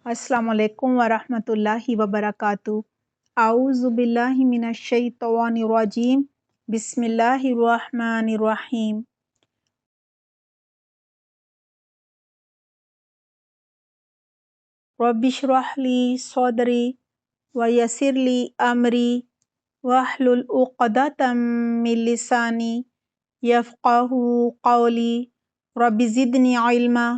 अस्सलामु अलैकुम वरहमतुल्लाहि वबरकातुहू। आऊज़ु बिल्लाहि मिनश शैतानिर रजीम। बिस्मिल्लाहिर रहमानिर रहीम। रब्बिश्रह ली सदरी व यस्सिर ली अमरी वहलुल उक़दतम मिन लिसानी यफ़क़हू क़ौली। रब्बि ज़िदनी इल्मा।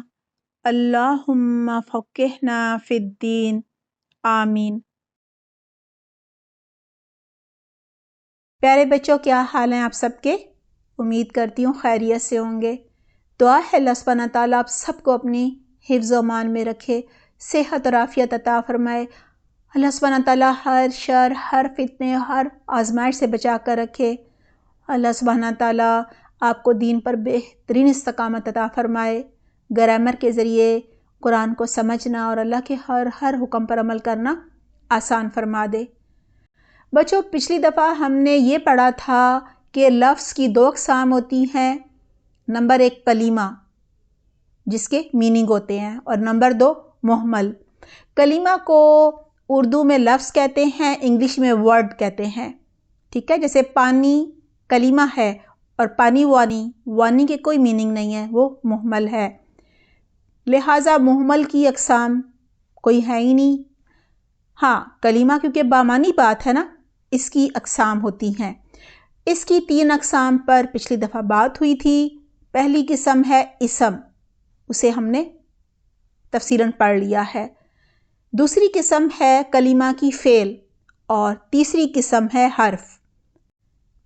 अल्लाहुम्मा फ़क़्हिना फ़िद्दीन। आमीन। प्यारे बच्चों, क्या हाल हैं आप सबके? उम्मीद करती हूँ खैरियत से होंगे। दुआ है अल्लाह सुब्हानहू व तआला आप सबको अपनी हिफ्ज़ व अमान में रखे, सेहत और आफ़ियत अता फ़रमाए। अल्लाह सुब्हानहू व तआला हर शर, हर फितने, हर आज़माइश से बचा कर रखे। अल्लाह सुब्हानहू व तआला आपको दीन पर बेहतरीन इस्तकामत अता फ़रमाए। ग्रामर के ज़रिए कुरान को समझना और अल्लाह के हर हुक्म पर अमल करना आसान फरमा दे। बच्चों, पिछली दफ़ा हमने ये पढ़ा था कि लफ्ज़ की दो अक़साम होती हैं। नंबर एक कलीमा, जिसके मीनिंग होते हैं, और नंबर दो मुहम्मल। कलीमा को उर्दू में लफ्ज़ कहते हैं, इंग्लिश में वर्ड कहते हैं। ठीक है, जैसे पानी कलीमा है और पानी वानी के कोई मीनिंग नहीं है, वो मुहम्मल है। लिहाजा मुहम्मल की अक़साम कोई है ही नहीं। हाँ, कलीमा क्योंकि बामानी बात है ना, इसकी अक़साम होती हैं। इसकी 3 अक़साम पर पिछली दफ़ा बात हुई थी। पहली किस्म है इसम, उसे हमने तफ़सीलन पढ़ लिया है। दूसरी किस्म है कलीमा की फ़ेल और तीसरी किस्म है हर्फ।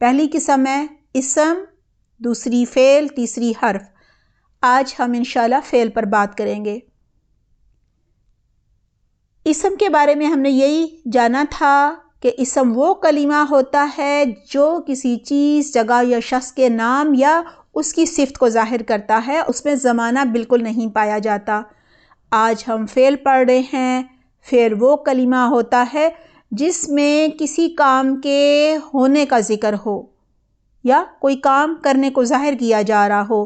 पहली किस्म है इसम, दूसरी फ़ेल, तीसरी हर्फ। आज हम इंशाअल्लाह फ़ेल पर बात करेंगे। इसम के बारे में हमने यही जाना था कि इसम वो कलीमा होता है जो किसी चीज़, जगह या शख्स के नाम या उसकी सिफ़त को ज़ाहिर करता है, उसमें ज़माना बिल्कुल नहीं पाया जाता। आज हम फ़ेल पढ़ रहे हैं। फ़ेल वो कलीमा होता है जिसमें किसी काम के होने का ज़िक्र हो या कोई काम करने को ज़ाहिर किया जा रहा हो,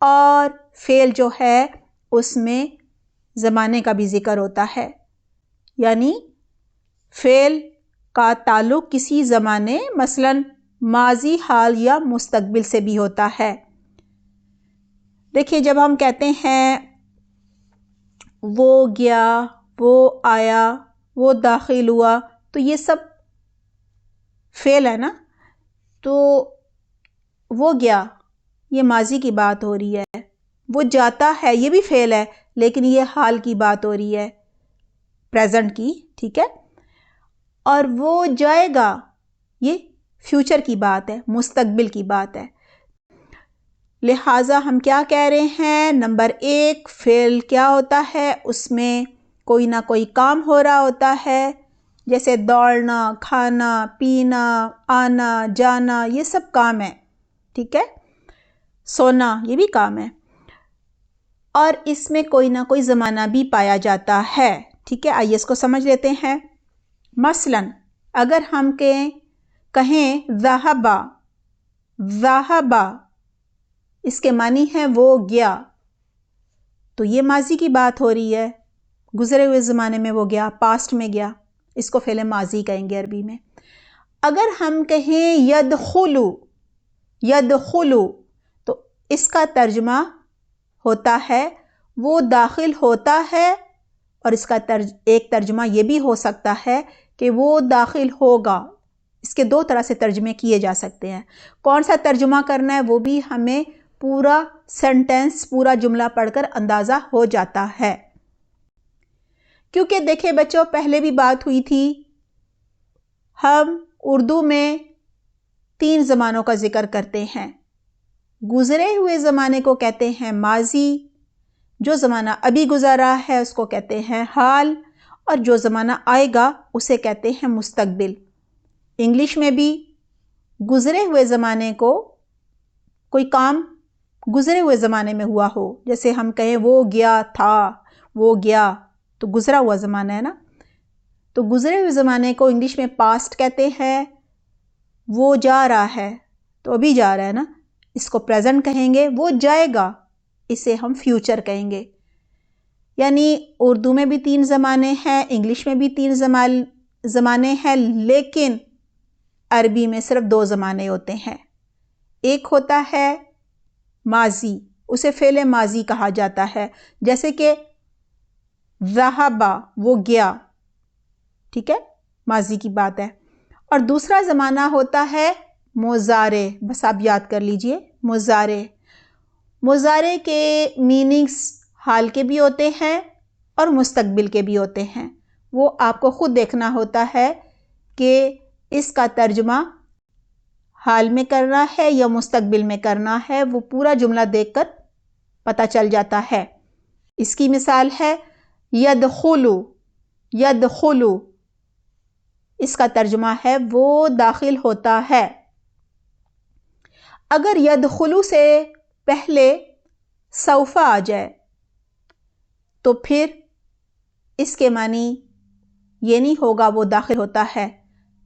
और फ़ेल जो है उसमें ज़माने का भी ज़िक्र होता है। यानी फ़ेल का ताल्लुक़ किसी ज़माने, मसलन माज़ी, हाल या मुस्तक़बिल से भी होता है। देखिए, जब हम कहते हैं वो गया, वो आया, वो दाखिल हुआ, तो ये सब फ़ेल है ना। तो वो गया, ये माज़ी की बात हो रही है। वो जाता है, ये भी फ़ेल है, लेकिन ये हाल की बात हो रही है, प्रेजेंट की। ठीक है। और वो जाएगा, ये फ्यूचर की बात है, मुस्तक़बिल की बात है। लिहाजा हम क्या कह रहे हैं? नंबर एक, फ़ेल क्या होता है? उसमें कोई ना कोई काम हो रहा होता है, जैसे दौड़ना, खाना, पीना, आना जाना, ये सब काम है। ठीक है। सोना, ये भी काम है। और इसमें कोई ना कोई ज़माना भी पाया जाता है। ठीक है, आइए इसको समझ लेते हैं। मसलन अगर हम कहें ज़हाबा, ज़हाबा इसके मानी है वो गया, तो ये माजी की बात हो रही है, गुजरे हुए ज़माने में वो गया, पास्ट में गया, इसको फ़ेल माजी कहेंगे अरबी में। अगर हम कहें यदखुलु, यदखुलु, तो इसका तर्जुमा होता है वो दाखिल होता है, और इसका एक तर्जुमा ये भी हो सकता है कि वो दाखिल होगा। इसके 2 तरह से तर्जुमे किए जा सकते हैं। कौन सा तर्जुमा करना है वो भी हमें पूरा सेंटेंस, पूरा जुमला पढ़कर अंदाज़ा हो जाता है। क्योंकि देखिए बच्चों, पहले भी बात हुई थी, हम उर्दू में 3 ज़मानों का ज़िक्र करते हैं। गुज़रे हुए ज़माने को कहते हैं माजी, जो ज़माना अभी गुज़रा है उसको कहते हैं हाल, और जो ज़माना आएगा उसे कहते हैं मुस्तक़बिल। इंग्लिश में भी गुज़रे हुए ज़माने को, कोई काम गुज़रे हुए ज़माने में हुआ हो, जैसे हम कहें वो गया था, वो गया, तो गुज़रा हुआ ज़माना है ना। तो गुज़रे हुए ज़माने को इंग्लिश में पास्ट कहते हैं। वो जा रहा है, तो अभी जा रहा है ना, इसको प्रेजेंट कहेंगे। वो जाएगा, इसे हम फ्यूचर कहेंगे। یعنی اردو میں بھی 3 زمانے ہیں، انگلش میں بھی 3 زمانے ہیں، لیکن عربی میں صرف 2 زمانے ہوتے ہیں۔ ایک ہوتا ہے ماضی، اسے فعل ماضی کہا جاتا ہے، جیسے کہ ذہبا، وہ گیا، ٹھیک ہے، ماضی کی بات ہے۔ اور دوسرا زمانہ ہوتا ہے مضارع، بس آپ یاد کر لیجئے مضارع۔ مضارع کے میننگز حال کے بھی ہوتے ہیں اور مستقبل کے بھی ہوتے ہیں، وہ آپ کو خود دیکھنا ہوتا ہے کہ اس کا ترجمہ حال میں کرنا ہے یا مستقبل میں کرنا ہے، وہ پورا جملہ دیکھ کر پتہ چل جاتا ہے۔ اس کی مثال ہے یدخلو، یدخلو، اس کا ترجمہ ہے وہ داخل ہوتا ہے۔ اگر یدخلو سے پہلے سوف آ جائے تو پھر اس کے معنی یہ نہیں ہوگا وہ داخل ہوتا ہے،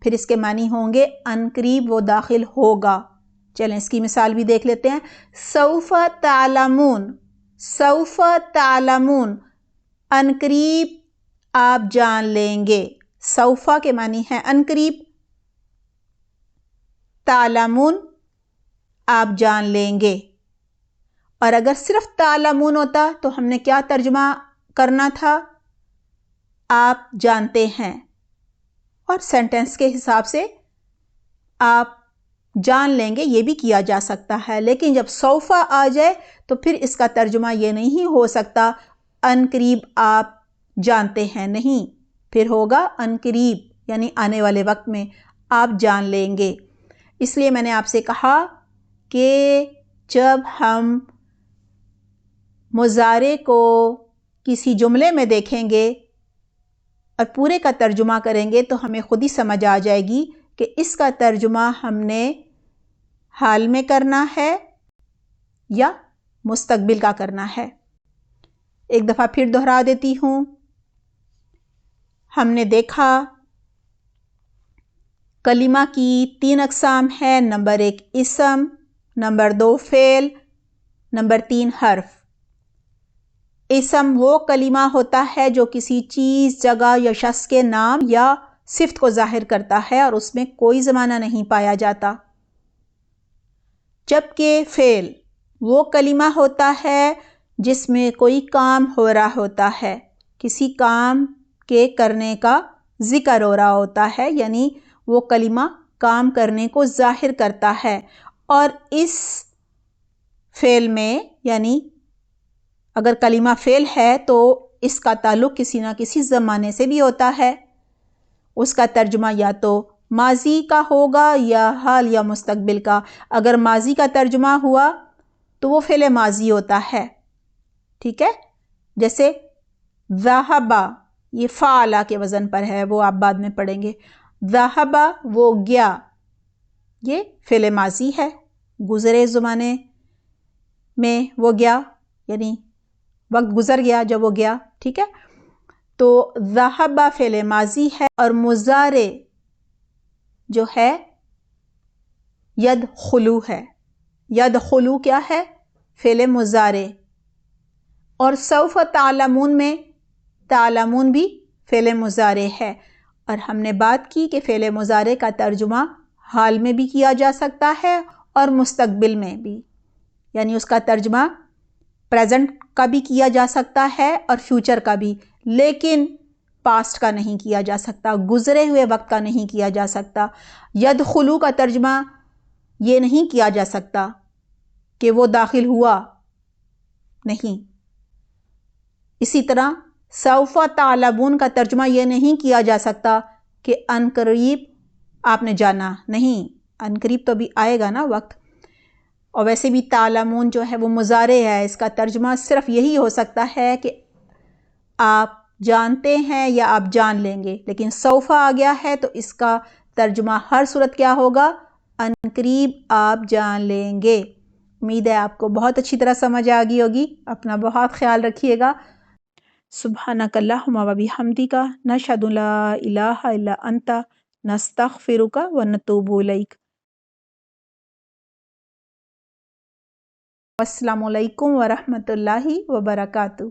پھر اس کے معنی ہوں گے عنقریب وہ داخل ہوگا۔ چلیں اس کی مثال بھی دیکھ لیتے ہیں۔ سوف تعلمون، سوف تعلمون، عنقریب آپ جان لیں گے۔ سوفا کے معنی ہے عنقریب، تعلمون آپ جان لیں گے۔ اور اگر صرف تعلمون ہوتا تو ہم نے کیا ترجمہ کرنا تھا؟ آپ جانتے ہیں، اور سینٹنس کے حساب سے آپ جان لیں گے یہ بھی کیا جا سکتا ہے، لیکن جب سوفا آ جائے تو پھر اس کا ترجمہ یہ نہیں ہو سکتا عنقریب آپ جانتے ہیں، نہیں، پھر ہوگا عنقریب یعنی آنے والے وقت میں آپ جان لیں گے۔ اس لیے میں نے آپ سے کہا کہ جب ہم مضارع کو کسی جملے میں دیکھیں گے اور پورے کا ترجمہ کریں گے تو ہمیں خود ہی سمجھ آ جائے گی کہ اس کا ترجمہ ہم نے حال میں کرنا ہے یا مستقبل کا کرنا ہے۔ ایک دفعہ پھر دہرا دیتی ہوں۔ ہم نے دیکھا کلمہ کی 3 اقسام ہے، نمبر 1 اسم، نمبر 2 فعل، نمبر 3 حرف۔ اسم وہ کلمہ ہوتا ہے جو کسی چیز، جگہ یا شخص کے نام یا صفت کو ظاہر کرتا ہے اور اس میں کوئی زمانہ نہیں پایا جاتا۔ جبکہ فعل وہ کلمہ ہوتا ہے جس میں کوئی کام ہو رہا ہوتا ہے، کسی کام کے کرنے کا ذکر ہو رہا ہوتا ہے، یعنی وہ کلمہ کام کرنے کو ظاہر کرتا ہے۔ اور اس فعل میں، یعنی اگر کلمہ فعل ہے تو اس کا تعلق کسی نہ کسی زمانے سے بھی ہوتا ہے، اس کا ترجمہ یا تو ماضی کا ہوگا یا حال یا مستقبل کا۔ اگر ماضی کا ترجمہ ہوا تو وہ فعل ماضی ہوتا ہے، ٹھیک ہے، جیسے ذہبا، یہ فعلا کے وزن پر ہے، وہ آپ بعد میں پڑھیں گے۔ ذہبا وہ گیا، یہ فعل ماضی ہے، گزرے زمانے میں وہ گیا، یعنی وقت گزر گیا جب وہ گیا، ٹھیک ہے۔ تو ذہبا فعل ماضی ہے، اور مضارع جو ہے یدخلو ہے۔ یدخلو کیا ہے؟ فعل مضارع۔ اور سوف تعلمون میں تعلمون بھی فعل مضارع ہے، اور ہم نے بات کی کہ فعل مضارع کا ترجمہ حال میں بھی کیا جا سکتا ہے اور مستقبل میں بھی، یعنی اس کا ترجمہ پریزنٹ کا بھی کیا جا سکتا ہے اور فیوچر کا بھی، لیکن پاسٹ کا نہیں کیا جا سکتا، گزرے ہوئے وقت کا نہیں کیا جا سکتا۔ یدخلو کا ترجمہ یہ نہیں کیا جا سکتا کہ وہ داخل ہوا، نہیں۔ اسی طرح سوف تعلمون کا ترجمہ یہ نہیں کیا جا سکتا کہ عنقریب آپ نے جانا، نہیں، عنقریب تو بھی آئے گا نا وقت۔ اور ویسے بھی تعلمون جو ہے وہ مضارع ہے، اس کا ترجمہ صرف یہی ہو سکتا ہے کہ آپ جانتے ہیں یا آپ جان لیں گے، لیکن سوف آ گیا ہے تو اس کا ترجمہ ہر صورت کیا ہوگا؟ عنقریب آپ جان لیں گے۔ امید ہے آپ کو بہت اچھی طرح سمجھ آ گئی ہوگی۔ اپنا بہت خیال رکھیے گا۔ سبحانک اللہم و بحمدک، نشہد ان لا الہ الا انت، نستغفرک و نتوب الیک۔ السلام علیکم ورحمۃ اللہ وبرکاتہ۔